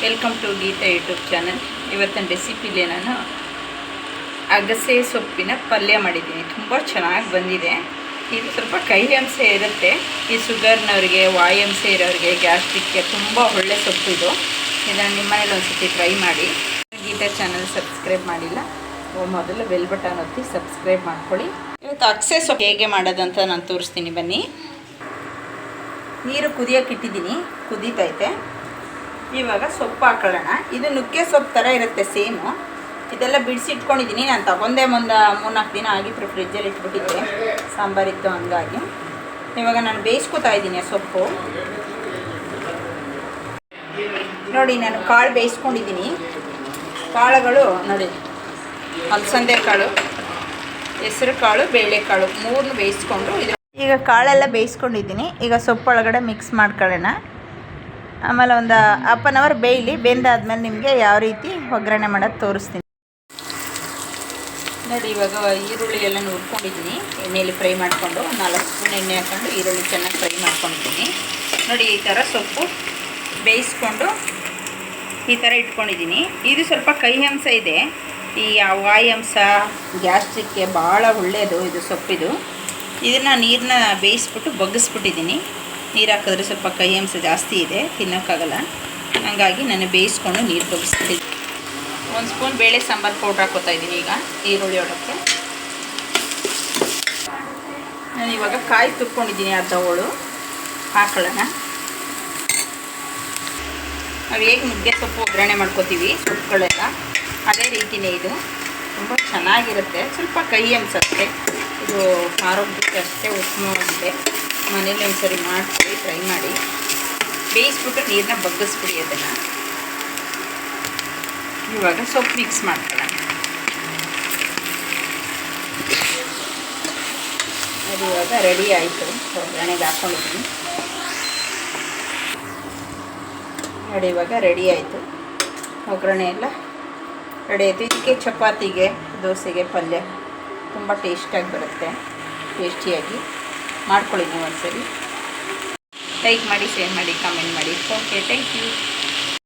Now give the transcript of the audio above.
Welcome to Geeta YouTube channel. ಇವತ್ತಿನ ರೆಸಿಪಿಲಿ ನಾನು ಅಗಸೆ ಸೊಪ್ಪಿನ ಪಲ್ಯ ಮಾಡಿದ್ದೀನಿ. ತುಂಬ ಚೆನ್ನಾಗಿ ಬಂದಿದೆ. ಇದು ಸ್ವಲ್ಪ ಕಹಿ ಅಂಶ ಇರುತ್ತೆ. ಈ ಶುಗರ್ನವ್ರಿಗೆ, ವಾಯಂಶ ಇರೋರಿಗೆ, ಗ್ಯಾಸ್ಟ್ರಿಕ್ಗೆ ತುಂಬ ಒಳ್ಳೆ ಸೊಪ್ಪು ಇದು. ಇದನ್ನು ನಿಮ್ಮ ಮನೇಲಿ ಒಂದು ಸತಿ ಟ್ರೈ ಮಾಡಿ. ಗೀತಾ ಚಾನಲ್ ಸಬ್ಸ್ಕ್ರೈಬ್ ಮಾಡಿಲ್ಲ, ಮೊದಲು ಬೆಲ್ ಬಟನ್ ಒತ್ತಿ ಸಬ್ಸ್ಕ್ರೈಬ್ ಮಾಡ್ಕೊಳ್ಳಿ. ಇವತ್ತು ಅಗಸೆ ಸೊಪ್ಪು ಹೇಗೆ ಮಾಡೋದಂತ ನಾನು ತೋರಿಸ್ತೀನಿ, ಬನ್ನಿ. ನೀರು ಕುದಿಯೋಕೆ ಇಟ್ಟಿದ್ದೀನಿ, ಕುದೀತೈತೆ. ಇವಾಗ ಸೊಪ್ಪು ಹಾಕೊಳ್ಳೋಣ. ಇದು ನುಗ್ಗೆ ಸೊಪ್ಪು ಥರ ಇರುತ್ತೆ ಸೇಮು. ಇದೆಲ್ಲ ಬಿಡಿಸಿಟ್ಕೊಂಡಿದ್ದೀನಿ. ನಾನು ತಗೊಂಡೆ 3-4 ದಿನ ಆಗಿತ್ತು, ಫ್ರಿಜ್ಜಲ್ಲಿ ಇಟ್ಬಿಟ್ಟಿದ್ದೆ, ಸಾಂಬಾರಿತ್ತು, ಹಂಗಾಗಿ. ಇವಾಗ ನಾನು ಬೇಯಿಸ್ಕೊತಾ ಇದ್ದೀನಿ ಆ ಸೊಪ್ಪು. ನೋಡಿ, ನಾನು ಕಾಳು ಬೇಯಿಸ್ಕೊಂಡಿದ್ದೀನಿ. ಕಾಳುಗಳು ನೋಡಿ, ಅಲಸಂದೆ ಕಾಳು, ಹೆಸರು ಕಾಳು, ಬೇಳೆಕಾಳು 3 ಬೇಯಿಸ್ಕೊಂಡು ಈಗ ಕಾಳೆಲ್ಲ ಬೇಯಿಸ್ಕೊಂಡಿದ್ದೀನಿ. ಈಗ ಸೊಪ್ಪು ಒಳಗಡೆ ಮಿಕ್ಸ್ ಮಾಡ್ಕೊಳ್ಳೋಣ. ಆಮೇಲೆ ಒಂದು 1/2 ಅವರ್ ಬೇಯಲಿ. ಬೆಂದಾದ್ಮೇಲೆ ನಿಮಗೆ ಯಾವ ರೀತಿ ಒಗ್ಗರಣೆ ಮಾಡೋದು ತೋರಿಸ್ತೀನಿ. ನೋಡಿ, ಇವಾಗ ಈರುಳ್ಳಿ ಎಲ್ಲ ಹುರ್ಕೊಂಡಿದ್ದೀನಿ. ಎಣ್ಣೆಯಲ್ಲಿ ಫ್ರೈ ಮಾಡಿಕೊಂಡು 4 ಸ್ಪೂನ್ ಎಣ್ಣೆ ಹಾಕ್ಕೊಂಡು ಈರುಳ್ಳಿ ಚೆನ್ನಾಗಿ ಫ್ರೈ ಮಾಡ್ಕೊಂಡಿದ್ದೀನಿ. ನೋಡಿ, ಈ ಥರ ಸೊಪ್ಪು ಬೇಯಿಸ್ಕೊಂಡು ಈ ಥರ ಇಟ್ಕೊಂಡಿದ್ದೀನಿ. ಇದು ಸ್ವಲ್ಪ ಕಹಿ ಅಂಶ ಇದೆ. ಈ ವಾಯಂಶ, ಗ್ಯಾಸ್ಟ್ರಿಕ್ಗೆ ಭಾಳ ಒಳ್ಳೆಯದು ಇದು ಸೊಪ್ಪಿದು. ಇದನ್ನು ನೀರನ್ನ ಬೇಯಿಸ್ಬಿಟ್ಟು ಬಗ್ಗಿಸ್ಬಿಟ್ಟಿದ್ದೀನಿ. ನೀರು ಹಾಕಿದ್ರೆ ಸ್ವಲ್ಪ ಕಹಿ ಅಂಶ ಜಾಸ್ತಿ ಇದೆ, ತಿನ್ನೋಕ್ಕಾಗಲ್ಲ. ಹಾಗಾಗಿ ನಾನು ಬೇಯಿಸ್ಕೊಂಡು ನೀರು ಬಗ್ಗಿಸ್ಬಿಟ್ಟಿದ್ದೀನಿ. 1 ಸ್ಪೂನ್ ಬೇಳೆ ಸಾಂಬಾರು ಪೌಡ್ರ್ ಹಾಕ್ಕೋತಾ ಇದ್ದೀನಿ. ಈಗ ಈರುಳ್ಳಿ ಒಳಕ್ಕೆ ನಾನು ಇವಾಗ ಕಾಯಿ ತುರ್ಕೊಂಡಿದ್ದೀನಿ, ಅರ್ಧ ಹೋಳು ಹಾಕೊಳ್ಳೋಣ. ನಾವು ಹೇಗೆ ನುಗ್ಗೆ ಸೊಪ್ಪು ಒಗ್ಗರಣೆ ಮಾಡ್ಕೋತೀವಿ ಸೊಪ್ಪುಗಳೆಲ್ಲ, ಅದೇ ರೀತಿಯೇ ಇದು. ತುಂಬ ಚೆನ್ನಾಗಿರುತ್ತೆ. ಸ್ವಲ್ಪ ಕಹಿ ಅಂಶ ಅಷ್ಟೇ. ಇದು ಆರೋಗ್ಯಕ್ಕೆ ಅಷ್ಟೇ ಉತ್ತಮವಾಗಿದೆ. ಮನೇಲಿ ಒಂದ್ಸರಿ ಮಾಡ್ತೀವಿ, ಟ್ರೈ ಮಾಡಿ. ಬೇಯಿಸ್ಬಿಟ್ಟು ನೀರನ್ನ ಬಗ್ಗಿಸ್ಬಿಡಿ ಅದನ್ನು. ಇವಾಗ ಸೊಪ್ಪು ಮಿಕ್ಸ್ ಮಾಡ್ಕೊಳ್ಳೋಣ. ಅದು ಇವಾಗ ರೆಡಿ ಆಯಿತು. ಒಗ್ಗರಣೆಗೆ ಹಾಕ್ಕೊಂಡಿದ್ದೀನಿ ನೋಡಿ. ಇವಾಗ ರೆಡಿ ಆಯಿತು, ಒಗ್ಗರಣೆ ಎಲ್ಲ ರೆಡಿ ಆಯಿತು. ಇದಕ್ಕೆ ಚಪಾತಿಗೆ, ದೋಸೆಗೆ ಪಲ್ಯ ತುಂಬ ಟೇಸ್ಟಾಗಿ ಬರುತ್ತೆ. ಟೇಸ್ಟಿಯಾಗಿ ಮಾಡ್ಕೊಳ್ಳಿ ನೀವು ಒಂದ್ಸರಿ. ಲೈಕ್ ಮಾಡಿ, ಶೇರ್ ಮಾಡಿ, ಕಮೆಂಟ್ ಮಾಡಿ. Okay, thank you.